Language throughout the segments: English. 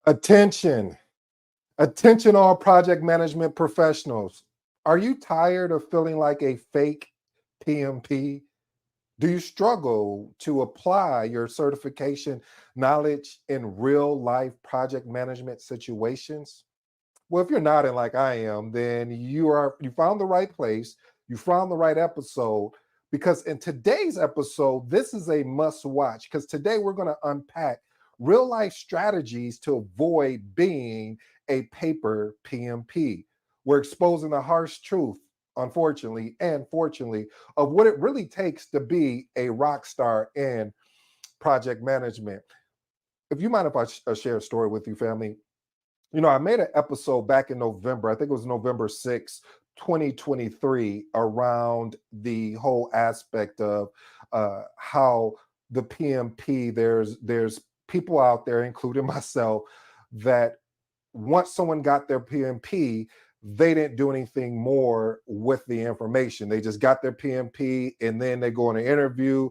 Attention, attention, all project management professionals. Are you tired of feeling like a fake PMP? Do you struggle to apply your certification knowledge in real life project management situations? Well, if you're nodding like I am, then you found the right place, you found the right episode, because in today's episode, this is a must watch, because today we're going to unpack real life strategies to avoid being a paper PMP. We're exposing the harsh truth, unfortunately and fortunately, of what it really takes to be a rock star in project management. If you mind if I share a story with you, family. I made an episode back in November. I think it was November 6th, 2023, around the whole aspect of how the PMP, there's people out there, including myself, that once someone got their PMP, they didn't do anything more with the information. They just got their PMP and then they go on an interview,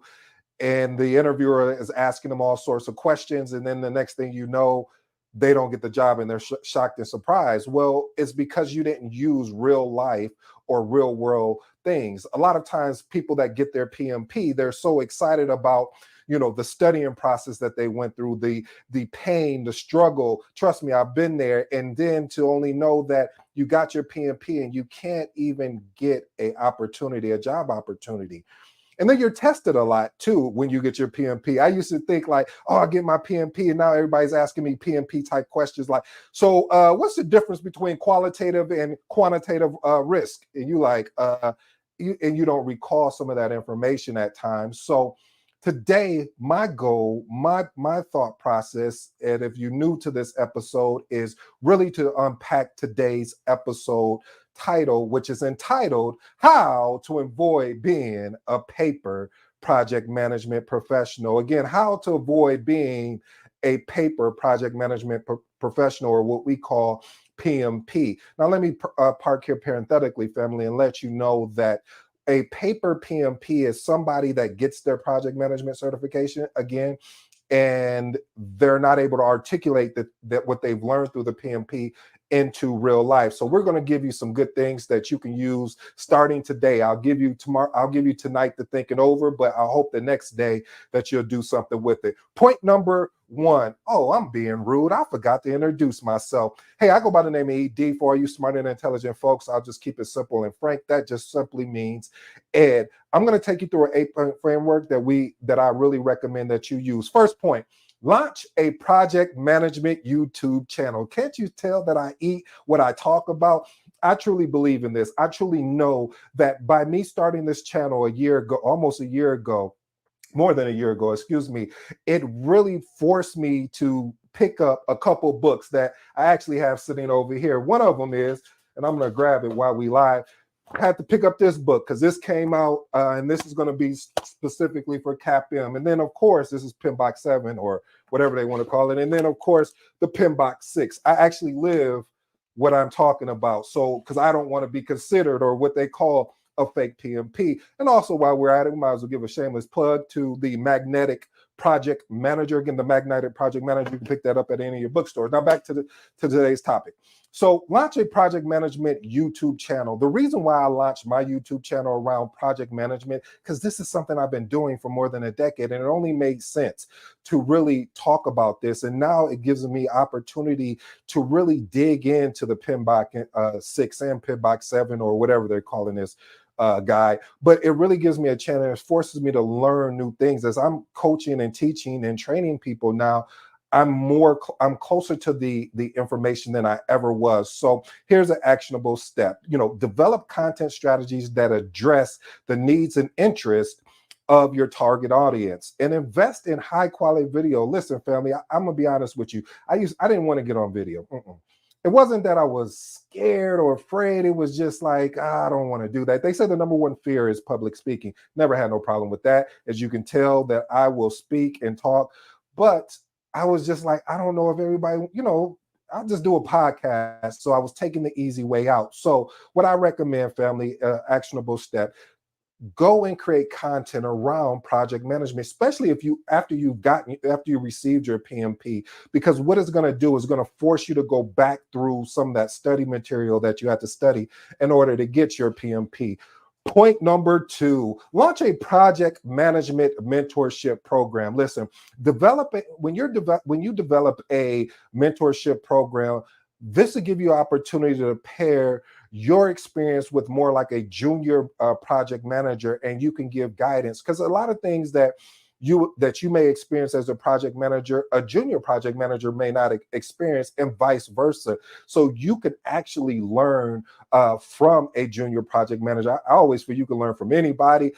and the interviewer is asking them all sorts of questions, and then the next thing you know, they don't get the job and they're shocked and surprised. Well, it's because you didn't use real life or real world things. A lot of times people that get their PMP, they're so excited about the studying process that they went through, the pain, the struggle. Trust me, I've been there. And then to only know that you got your PMP and you can't even get a job opportunity. And then you're tested a lot too when you get your PMP. I used to think like, oh, I get my PMP, and now everybody's asking me PMP type questions like, so what's the difference between qualitative and quantitative risk? And you don't recall some of that information at times. So today, my goal, my thought process, and if you're new to this episode, is really to unpack today's episode title, which is entitled How to Avoid Being a Paper Project Management Professional. Again, how to avoid being a paper project management professional, or what we call PMP. Now, let me park here parenthetically, family, and let you know that a paper PMP is somebody that gets their project management certification, again, and they're not able to articulate that what they've learned through the PMP into real life. So we're going to give you some good things that you can use starting today. I'll give you tomorrow, I'll give you tonight to think it over, but I hope the next day that you'll do something with it. Point number one. Oh, I'm being rude. I forgot to introduce myself. Hey, I go by the name of ED. For all you smart and intelligent folks, I'll just keep it simple and frank. That just simply means Ed. I'm going to take you through an 8-point framework that I really recommend that you use. First point: launch a project management YouTube channel. Can't you tell that I eat what I talk about? I truly believe in this. I truly know that by me starting this channel almost a year ago, more than a year ago, excuse me, it really forced me to pick up a couple books that I actually have sitting over here. One of them is, and I'm going to grab it while we live, I had to pick up this book because this came out, and this is going to be specifically for CAPM. And then, of course, this is PMBOK 7 or whatever they want to call it. And then, of course, the PMBOK 6. I actually live what I'm talking about. So, because I don't want to be considered or what they call a fake PMP. And also, while we're at it, we might as well give a shameless plug to the Magnetic Project Manager. Again, the Magnetic Project Manager, you can pick that up at any of your bookstores. Now back to today's topic. So launch a project management YouTube channel. The reason why I launched my YouTube channel around project management, because this is something I've been doing for more than a decade, and it only made sense to really talk about this. And now it gives me opportunity to really dig into the PMBOK 6 and PMBOK 7, or whatever they're calling this guy. But it really gives me a chance, and it forces me to learn new things as I'm coaching and teaching and training people now. I'm closer to the information than I ever was. So here's an actionable step. Develop content strategies that address the needs and interests of your target audience, and invest in high quality video. Listen, family, I'm gonna be honest with you. I didn't want to get on video. It wasn't that I was scared or afraid. It was just like, I don't want to do that. They say the number one fear is public speaking. Never had no problem with that. As you can tell, that I will speak and talk, but I was just like, I don't know if everybody, I'll just do a podcast. So I was taking the easy way out. So what I recommend, family, actionable step: go and create content around project management, especially if you after you received your PMP, because what it's going to do is going to force you to go back through some of that study material that you had to study in order to get your PMP. Point number two, launch a project management mentorship program. Listen, develop it when you develop a mentorship program. This will give you an opportunity to pair your experience with more like a junior project manager, and you can give guidance, because a lot of things that you may experience as a project manager, a junior project manager may not experience, and vice versa. So you can actually learn from a junior project manager. I always feel you can learn from anybody,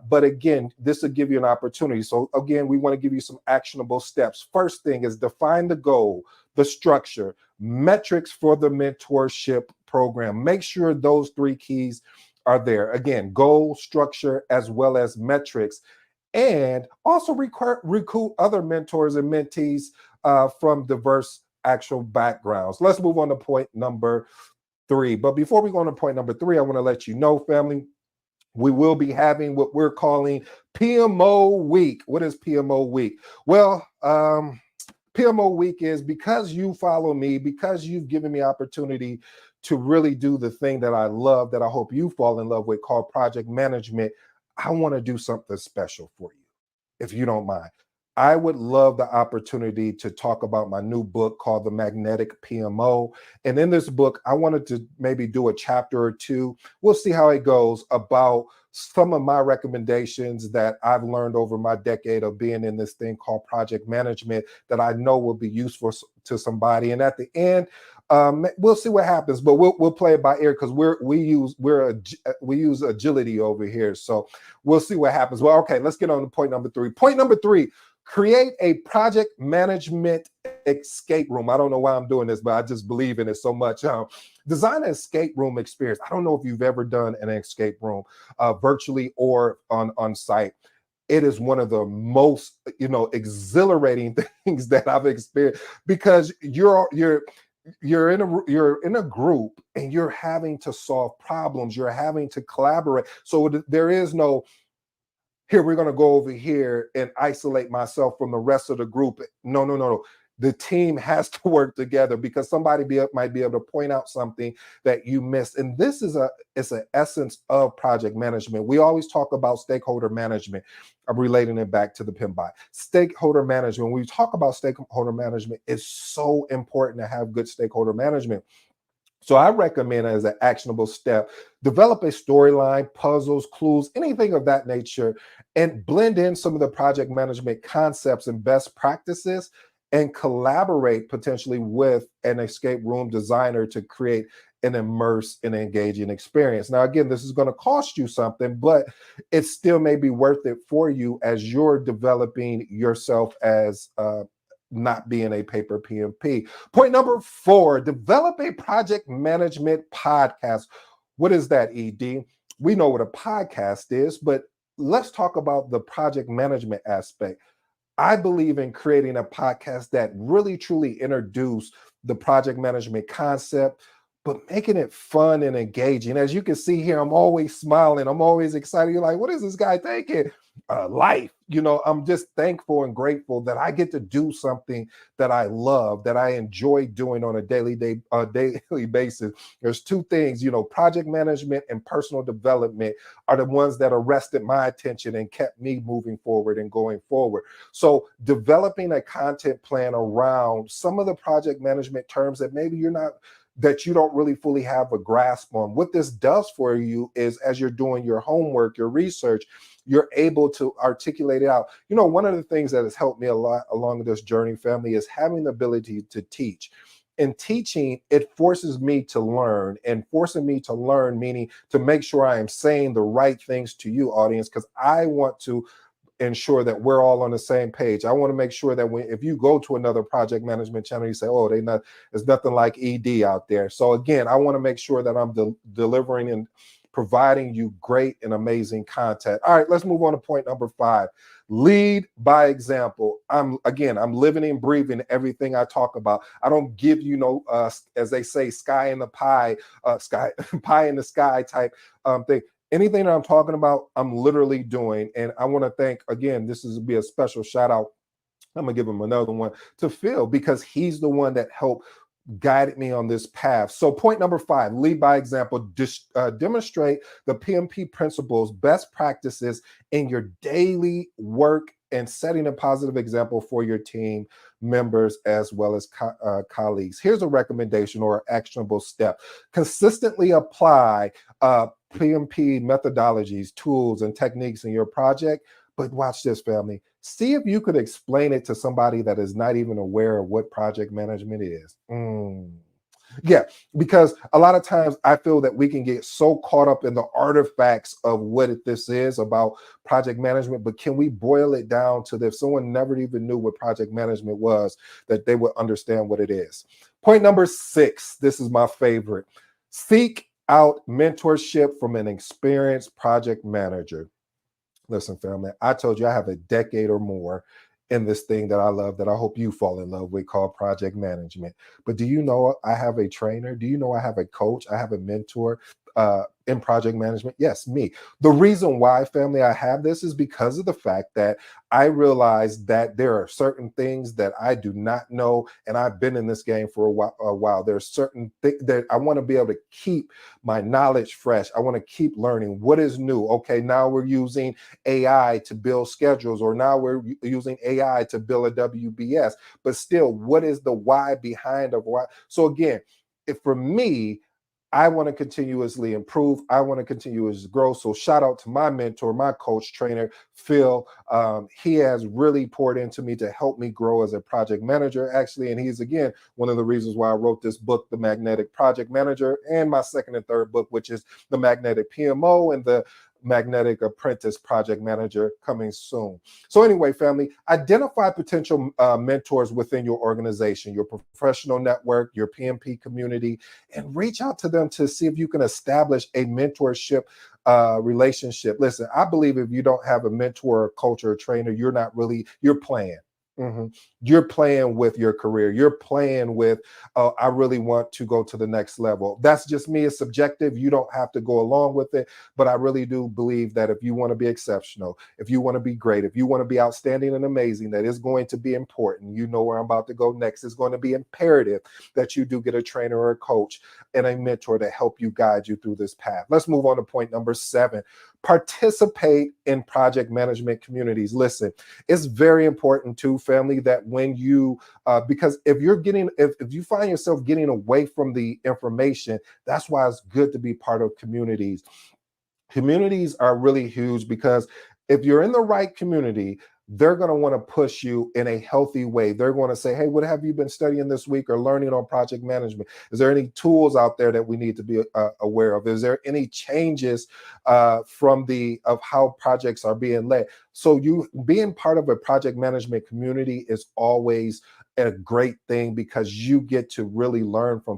but again, this will give you an opportunity. So again, we want to give you some actionable steps. First thing is define the goal, the structure, metrics for the mentorship program. Make sure those three keys are there. Again, goal, structure, as well as metrics. And also recruit other mentors and mentees from diverse actual backgrounds. Let's move on to point number three. But before we go on to point number three, I want to let you know, family, we will be having what we're calling PMO Week. What is PMO Week? Well, PMO Week is because you follow me, because you've given me opportunity to really do the thing that I love, that I hope you fall in love with, called project management. I want to do something special for you, if you don't mind. I would love the opportunity to talk about my new book called The Magnetic PMO. And in this book, I wanted to maybe do a chapter or two. We'll see how it goes, about some of my recommendations that I've learned over my decade of being in this thing called project management that I know will be useful to somebody. And at the end, we'll see what happens, but we'll play it by ear, because we use agility over here. So we'll see what happens. Well, okay, let's get on to point number three. Point number three, create a project management escape room. I don't know why I'm doing this, but I just believe in it so much. Design an escape room experience. I don't know if you've ever done an escape room virtually or on site. It is one of the most exhilarating things that I've experienced, because you're in a group and you're having to solve problems, you're having to collaborate. So there is no, here, we're going to go over here and isolate myself from the rest of the group. No, no, no, no. The team has to work together, because somebody might be able to point out something that you missed. And this is it's an essence of project management. We always talk about stakeholder management. I'm relating it back to the PMBOK. Stakeholder management. When we talk about stakeholder management, it's so important to have good stakeholder management. So I recommend, as an actionable step, develop a storyline, puzzles, clues, anything of that nature, and blend in some of the project management concepts and best practices, and collaborate potentially with an escape room designer to create an immersive and engaging experience. Now, again, this is going to cost you something, but it still may be worth it for you as you're developing yourself as not being a paper PMP. Point number four, develop a project management podcast. What is that, ED? We know what a podcast is, but let's talk about the project management aspect. I believe in creating a podcast that really truly introduce the project management concept, but making it fun and engaging. As you can see here, I'm always smiling. I'm always excited. You're like, what is this guy thinking? Life. I'm just thankful and grateful that I get to do something that I love, that I enjoy doing on a daily basis. There's two things, project management and personal development are the ones that arrested my attention and kept me moving forward and going forward. So developing a content plan around some of the project management terms that you don't really fully have a grasp on. What this does for you is, as you're doing your homework, your research, you're able to articulate it out. One of the things that has helped me a lot along this journey, family, is having the ability to teach. In teaching, it forces me to learn, and forcing me to learn, meaning to make sure I am saying the right things to you, audience, because I want to ensure that we're all on the same page. I want to make sure that if you go to another project management channel, you say, oh, there's nothing like ED out there. So again, I want to make sure that I'm delivering and providing you great and amazing content. All right, let's move on to point number five. Lead by example. I'm living and breathing everything I talk about. I don't give you as they say, sky in the pie, pie in the sky type thing. Anything that I'm talking about, I'm literally doing. And I want to thank, again, this is be a special shout out. I'm gonna give him another one to Phil, because he's the one that helped guided me on this path. So point number 5, lead by example. Demonstrate the PMP principles, best practices in your daily work, and setting a positive example for your team members as well as colleagues. Here's a recommendation or actionable step. Consistently apply PMP methodologies, tools, and techniques in your project. But watch this, family. See if you could explain it to somebody that is not even aware of what project management is. Yeah, because a lot of times I feel that we can get so caught up in the artifacts of what this is about project management, but can we boil it down to that if someone never even knew what project management was, that they would understand what it is? Point number 6, this is my favorite. Seek out mentorship from an experienced project manager. Listen, family, I told you I have a decade or more in this thing that I love, that I hope you fall in love with, called project management. But do you know I have a trainer? Do you know I have a coach? I have a mentor in project management? Yes, me. The reason why, family, I have this is because of the fact that I realized that there are certain things that I do not know, and I've been in this game for a while. There's certain things that I want to be able to keep my knowledge fresh. I want to keep learning what is new. Okay, now we're using AI to build schedules, or now we're using AI to build a WBS. But still, what is the why behind of why? So again, if for me, I want to continuously improve. I want to continuously grow. So shout out to my mentor, my coach, trainer, Phil. He has really poured into me to help me grow as a project manager, actually. And he's, again, one of the reasons why I wrote this book, The Magnetic Project Manager, and my second and third book, which is The Magnetic PMO and The Magnetic Apprentice Project Manager, coming soon. So anyway, family, identify potential mentors within your organization, your professional network, your PMP community, and reach out to them to see if you can establish a mentorship relationship. Listen, I believe if you don't have a mentor, or coach, or a trainer, you're playing. You're playing with your career. You're playing with, I really want to go to the next level. That's just me. It's subjective. You don't have to go along with it. But I really do believe that if you want to be exceptional, if you want to be great, if you want to be outstanding and amazing, that is going to be important. You know where I'm about to go next. It's going to be imperative that you do get a trainer or a coach and a mentor to help you, guide you through this path. Let's move on to point number 7. Participate in project management communities. Listen, it's very important too, family, that when you because if you find yourself getting away from the information, that's why it's good to be part of communities. Communities are really huge, because if you're in the right community, they're going to want to push you in a healthy way. They're going to say, hey, what have you been studying this week or learning on project management? Is there any tools out there that we need to be aware of? Is there any changes of how projects are being led? So you being part of a project management community is always a great thing, because you get to really learn from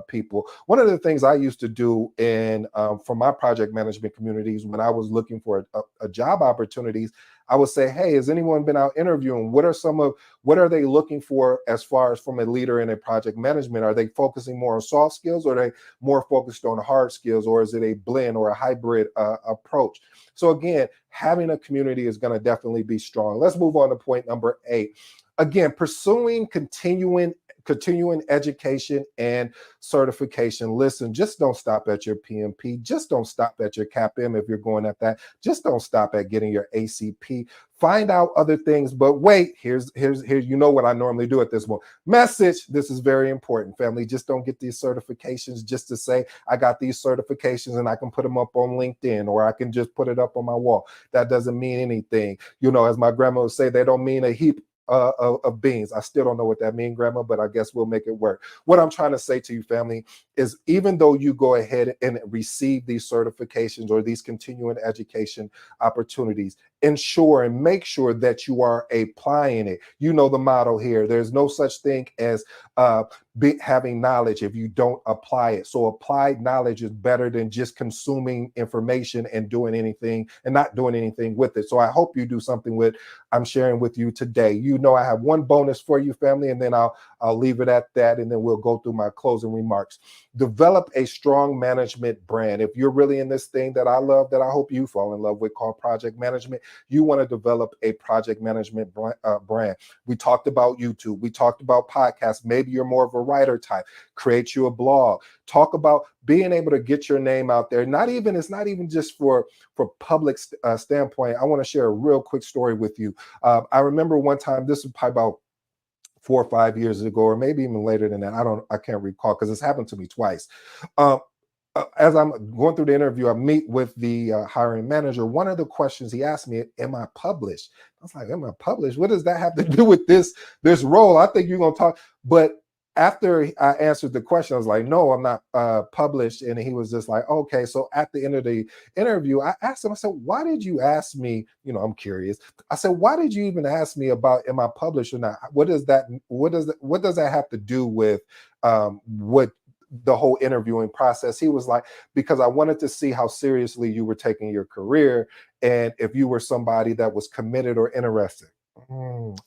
people. One of the things I used to do for my project management communities, when I was looking for a job opportunities, I would say, hey, has anyone been out interviewing? What are they looking for as far as from a leader in a project management? Are they focusing more on soft skills, or are they more focused on hard skills, or is it a blend or a hybrid approach? So again, having a community is going to definitely be strong. Let's move on to point number 8. Again, pursuing continuing education and certification. Listen, just don't stop at your PMP. Just don't stop at your CAPM if you're going at that. Just don't stop at getting your ACP. Find out other things, but wait, here's you know what I normally do at this point. Message, this is very important, family. Just don't get these certifications just to say I got these certifications and I can put them up on LinkedIn, or I can just put it up on my wall. That doesn't mean anything. You know, as my grandma would say, they don't mean a heap of beans. I still don't know what that means, Grandma, but I guess we'll make it work. What I'm trying to say to you, family, is even though you go ahead and receive these certifications or these continuing education opportunities, ensure and make sure that you are applying it. You know the motto here: there's no such thing as having knowledge if you don't apply it. So applied knowledge is better than just consuming information and doing anything and not doing anything with it. So I hope you do something with I'm sharing with you today. You know, I have one bonus for you, family, and then I'll leave it at that, and then we'll go through my closing remarks. Develop a strong management brand. If you're really in this thing that I love, that I hope you fall in love with, called project management, you want to develop a project management brand. We talked about YouTube. We talked about podcasts. Maybe you're more of a writer type. Create you a blog. Talk about being able to get your name out there. It's not even just for public standpoint. I want to share a real quick story with you. I remember one time, this was probably about 4 or 5 years ago, or maybe even later than that. I can't recall, because it's happened to me twice. Um, as I'm going through the interview, I meet with the hiring manager. One of the questions he asked me, am I published? I was like, am I published? What does that have to do with this role? I think you're going to talk. But after I answered the question, I was like, no, I'm not published. And he was just like, okay. So at the end of the interview, I asked him, I said, why did you ask me? You know, I'm curious. I said, why did you even ask me about, am I published or not? What does that have to do with what the whole interviewing process? He was like, because I wanted to see how seriously you were taking your career, and if you were somebody that was committed or interested.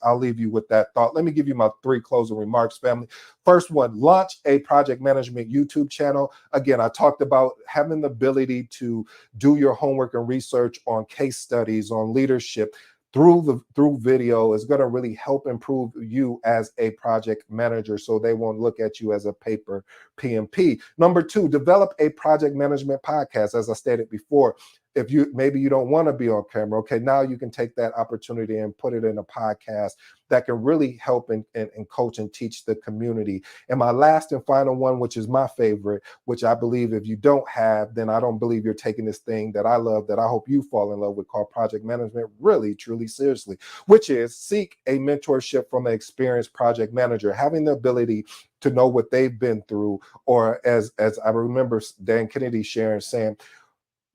I'll leave you with that thought. Let me give you my 3 closing remarks, family. First one, launch a project management YouTube channel. Again, I talked about having the ability to do your homework and research on case studies, on leadership, through video is going to really help improve you as a project manager, so they won't look at you as a paper PMP. Number 2, develop a project management podcast. As I stated before, if maybe you don't want to be on camera, okay, now you can take that opportunity and put it in a podcast that can really help and coach and teach the community. And my last and final one, which is my favorite, which I believe if you don't have, then I don't believe you're taking this thing that I love, that I hope you fall in love with, called project management, really, truly seriously, which is seek a mentorship from an experienced project manager, having the ability to know what they've been through, or as I remember Dan Kennedy sharing, saying,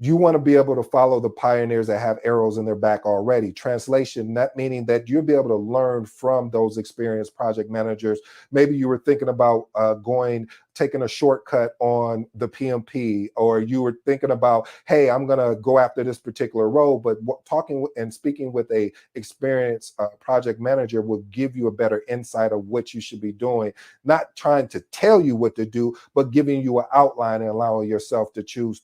you want to be able to follow the pioneers that have arrows in their back already. Translation, that meaning that you'll be able to learn from those experienced project managers. Maybe you were thinking about taking a shortcut on the PMP, or you were thinking about, hey, I'm going to go after this particular role, but talking and speaking with a experienced project manager will give you a better insight of what you should be doing, not trying to tell you what to do, but giving you an outline and allowing yourself to choose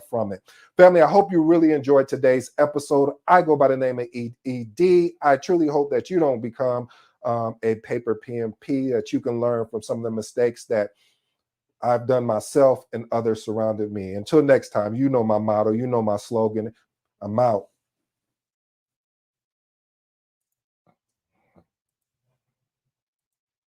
from it. Family, I hope you really enjoyed today's episode. I go by the name of ED. I truly hope that you don't become a paper PMP, that you can learn from some of the mistakes that I've done myself and others surrounded me. Until next time, you know my motto, you know my slogan. I'm out.